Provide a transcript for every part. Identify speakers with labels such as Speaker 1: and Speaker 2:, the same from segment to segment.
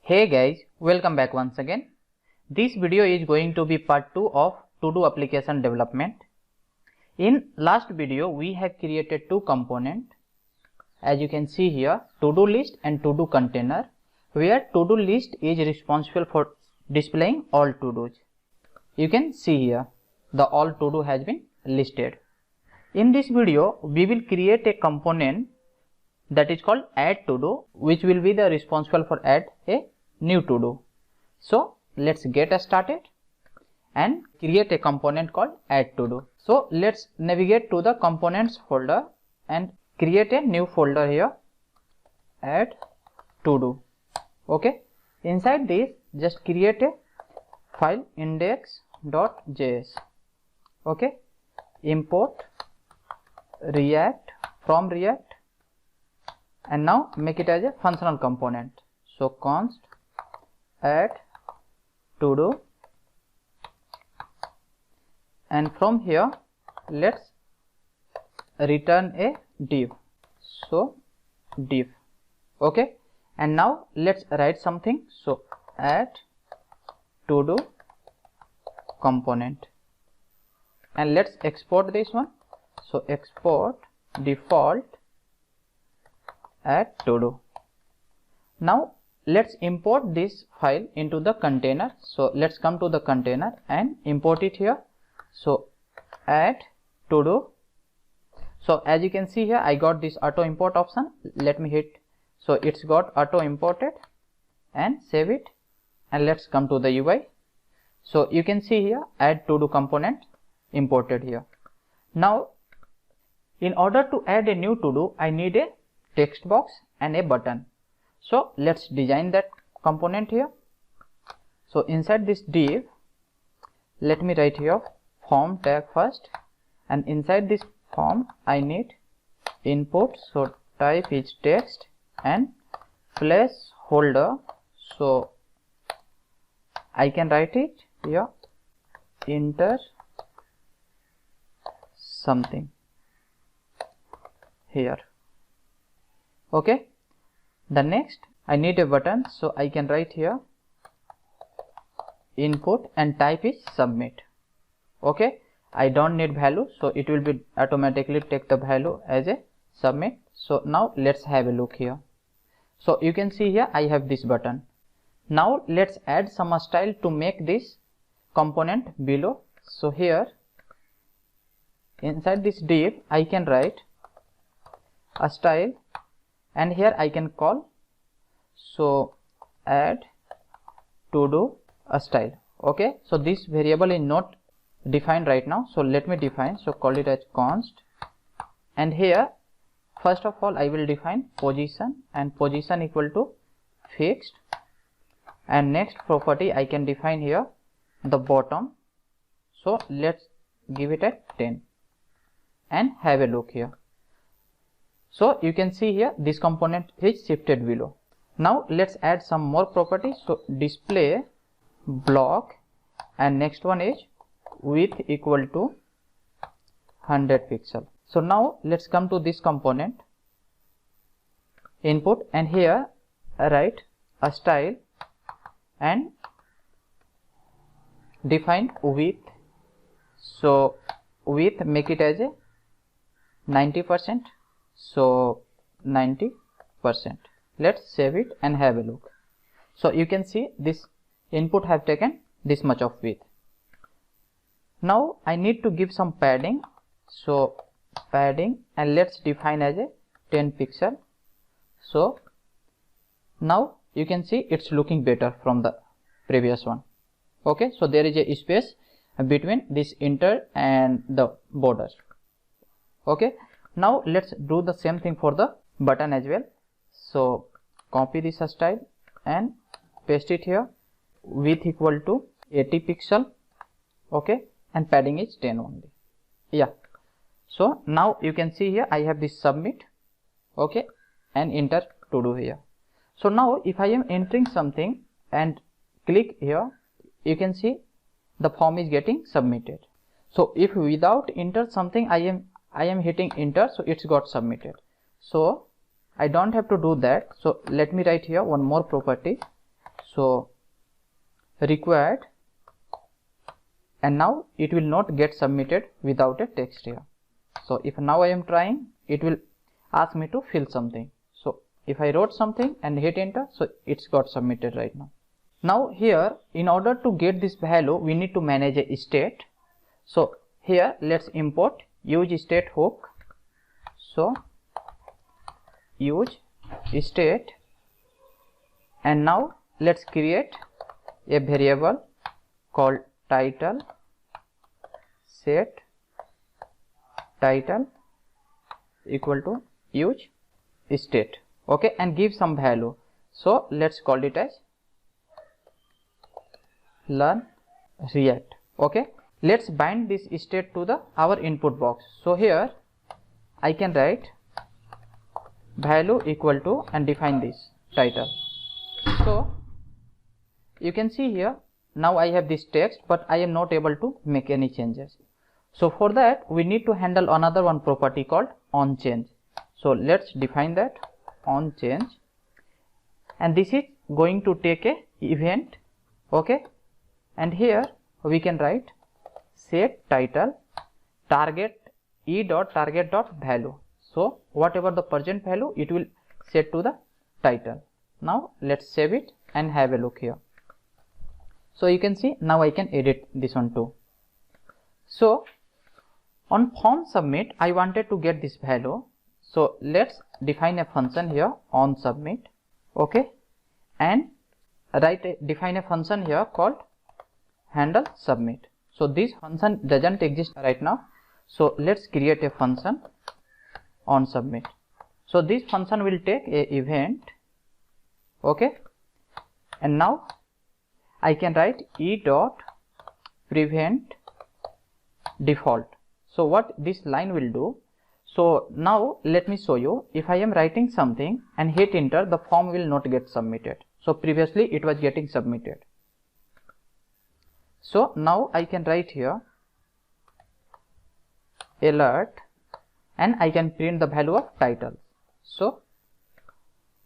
Speaker 1: Hey guys, welcome back once again. This video is going to be part 2 of To-Do application development. In last video, we have created two components. As you can see here, To-Do list and To-Do container, where To-Do list is responsible for displaying all to-dos. You can see here, the all to-do has been listed. In this video, we will create a component that is called add to-do, which will be the responsible for add a new to-do. So let's get started and create a component called add to-do. So let's navigate to the components folder and create a new folder here, add to-do. Okay, inside this just create a file index.js. okay, import react from react and now make it as a functional component. So const add to do, and from here let's return a div. So div. Okay, and now let's write something. So add to do component, and let's export this one. So export default add to do. Now let's import this file into the container. So let's come to the container and import it here. So add to do. So as you can see here, I got this auto import option. Let me hit. So it's got auto imported, and save it, and let's come to the UI. So you can see here add to do component imported here. Now in order to add a new to do, I need a text box and a button. So let's design that component here. So inside this div, let me write here form tag first, and inside this form I need input. So type is text and placeholder. So I can write it here, enter something here. Okay, the next I need a button, so I can write here input and type is submit. Okay, I don't need value, so it will be automatically take the value as a submit. So now let's have a look here. So you can see here I have this button. Now let's add some style to make this component below. So here inside this div I can write a style, and here I can call, so add to do a style. Okay, so this variable is not defined right now, so let me define. So call it as const, and here first of all I will define position, and position equal to fixed, and next property I can define here the bottom. So let's give it at 10 and have a look here. So you can see here this component is shifted below. Now let's add some more properties. So display block, and next one is width equal to 100 pixel. So now let's come to this component input, and here write a style and define width. So width make it as a 90%. So 90%. Let's save it and have a look. So you can see this input have taken this much of width. Now I need to give some padding. So padding, and let's define as a 10 pixel. So now you can see it's looking better from the previous one. Okay, so there is a space between this enter and the border. Okay, now let's do the same thing for the button as well. So copy this style and paste it here, width equal to 80 pixel. Okay, and padding is 10 only. Yeah, so now you can see here I have this submit. Okay, and enter to do here. So now if I am entering something and click here, you can see the form is getting submitted. So if without enter something I am hitting enter, so it's got submitted. So I don't have to do that. So let me write here one more property. So required, and now it will not get submitted without a text here. So if now I am trying, it will ask me to fill something. So if I wrote something and hit enter, so it's got submitted right now. Now here, in order to get this value, we need to manage a state. So here let's import use state hook. So use state, and now let's create a variable called title, set title equal to use state, okay, and give some value. So let's call it as learn React, okay. Let's bind this state to the our input box. So here I can write value equal to and define this title. So you can see here, now I have this text, but I am not able to make any changes. So for that we need to handle another one property called onChange. So let's define that onChange, and this is going to take a event, okay, and here we can write set title target e.target.value. So whatever the present value, it will set to the title. Now let's save it and have a look here. So you can see now I can edit this one too. So on form submit, I wanted to get this value. So let's define a function here on submit, okay, and define a function here called handle submit. So this function doesn't exist right now. So let's create a function on submit. So this function will take a event, okay, and now I can write e.prevent default. So what this line will do, so now let me show you. If I am writing something and hit enter, the form will not get submitted. So previously it was getting submitted. So now I can write here alert, and I can print the value of title. So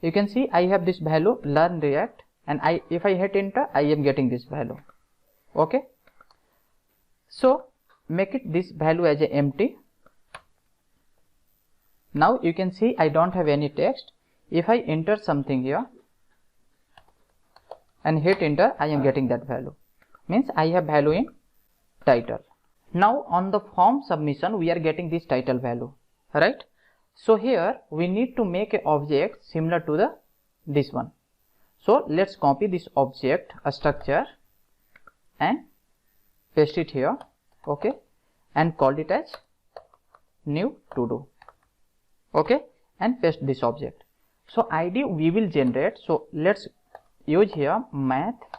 Speaker 1: you can see I have this value learn React, and if I hit enter, I am getting this value, okay. So make it this value as a empty. Now you can see I don't have any text. If I enter something here and hit enter, I am getting that value, means I have value in title. Now on the form submission, we are getting this title value, right? So here we need to make an object similar to this one. So let's copy this object structure and paste it here, okay, and call it as new to do, okay, and paste this object. So ID we will generate. So let's use here math.random,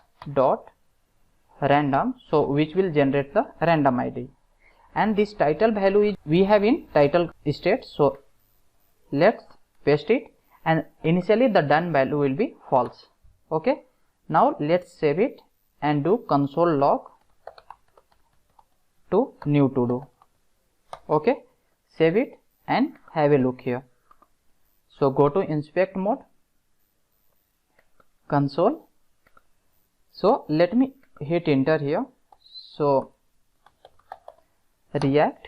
Speaker 1: so which will generate the random ID, and this title value is we have in title state. So let's paste it, and initially the done value will be false, okay. Now let's save it and do console log to new to do, okay. Save it and have a look here. So go to inspect mode, console. So let me hit enter here. So React.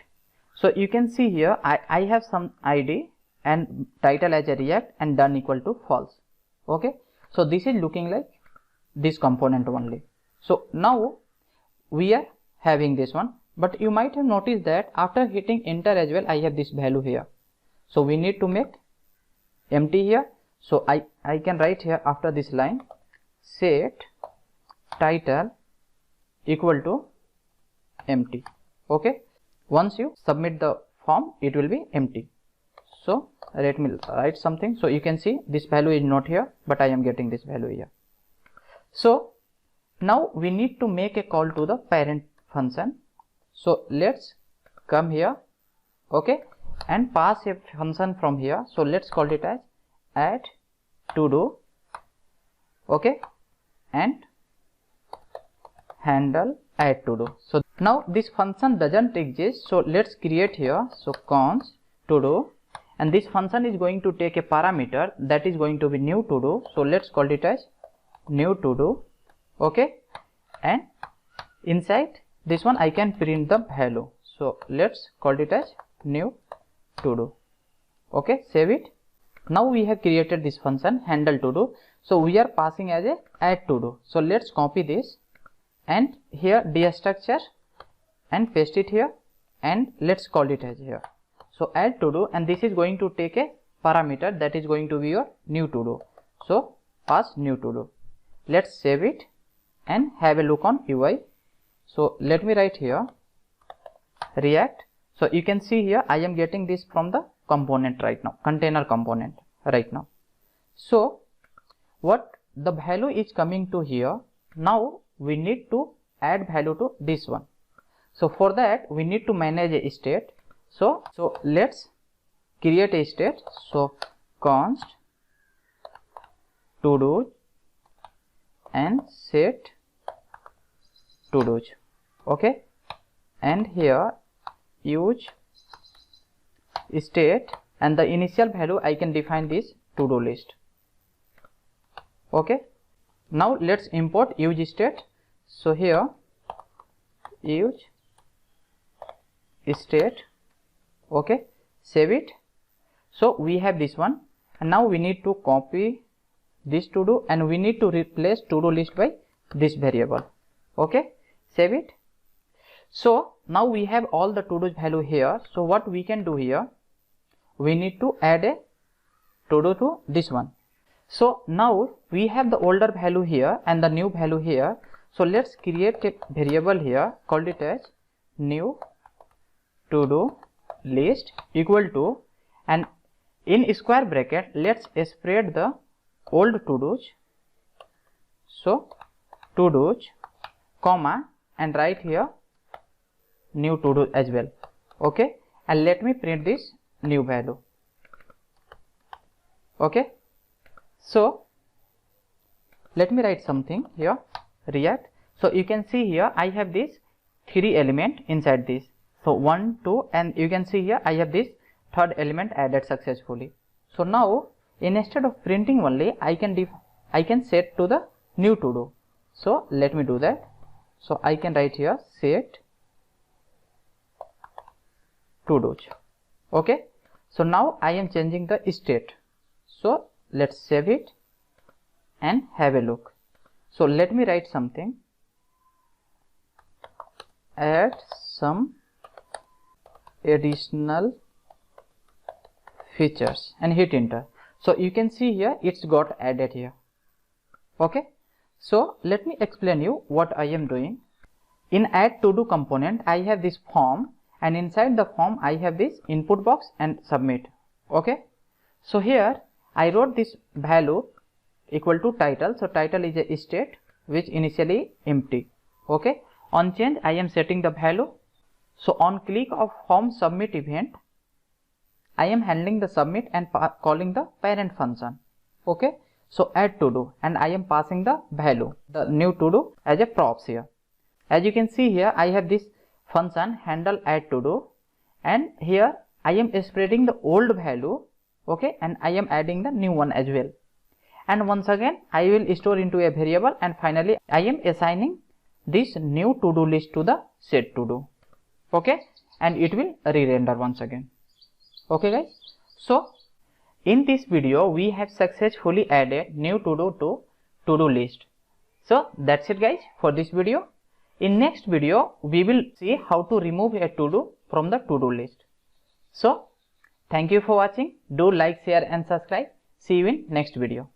Speaker 1: So you can see here I have some ID and title as a React and done equal to false, okay. So this is looking like this component only. So now we are having this one, but you might have noticed that after hitting enter as well, I have this value here. So we need to make empty here. So I can write here after this line set title equal to empty, okay. Once you submit the form, it will be empty. So let me write something. So you can see this value is not here, but I am getting this value here. So now we need to make a call to the parent function. So let's come here, okay, and pass a function from here. So let's call it as add to do, okay, and handle add to do. So now this function doesn't exist. So let's create here. So const to do, and this function is going to take a parameter that is going to be new to do. So let's call it as new to do. Okay, and inside this one I can print the value. So let's call it as new to do. Okay, save it. Now we have created this function handle to do. So we are passing as a add to do. So let's copy this and here destructure and paste it here, and let's call it as here. So add to do, and this is going to take a parameter that is going to be your new to do. So pass new to do. Let's save it and have a look on UI. So let me write here React. So you can see here I am getting this from the component right now, container component right now. So what the value is coming to here, now we need to add value to this one. So for that we need to manage a state. So let's create a state. So const to do and set to do. Okay, and here use state, and the initial value I can define this to do list. Okay, now let's import use state. So here use state. Okay, save it. So we have this one, and now we need to copy this to do, and we need to replace to do list by this variable. Okay, save it. So now we have all the to do value here. So what we can do here, we need to add a to do to this one. So now we have the older value here and the new value here. So let's create a variable here, called it as new to do list equal to, and in square bracket let's spread the old to do's. So to do's, comma, and write here new to do as well. Okay, and let me print this new value. Okay, so let me write something here, React. So you can see here I have this 3 element inside this. So 1, 2, and you can see here I have this third element added successfully. So now instead of printing only, I can set to the new to do. So let me do that. So I can write here set to do. Okay, so now I am changing the state. So let's save it and have a look. So let me write something, add some additional features, and hit enter. So you can see here it's got added here. Okay, so let me explain you what I am doing. In add to do component I have this form, and inside the form I have this input box and submit. Okay, so here I wrote this value equal to title. So title is a state which initially empty. Okay, on change I am setting the value. So on click of form submit event, I am handling the submit and calling the parent function. Okay, so add to do, and I am passing the value, the new to do, as a props here. As you can see here I have this function handle add to do, and here I am spreading the old value. Okay, and I am adding the new one as well, and once again I will store into a variable, and finally I am assigning this new to do list to the set to do. Okay, and it will re-render once again. Okay guys, so in this video we have successfully added new to do to to-do list. So that's it guys for this video. In next video we will see how to remove a to-do from the to-do list. So thank you for watching. Do like, share and subscribe. See you in next video.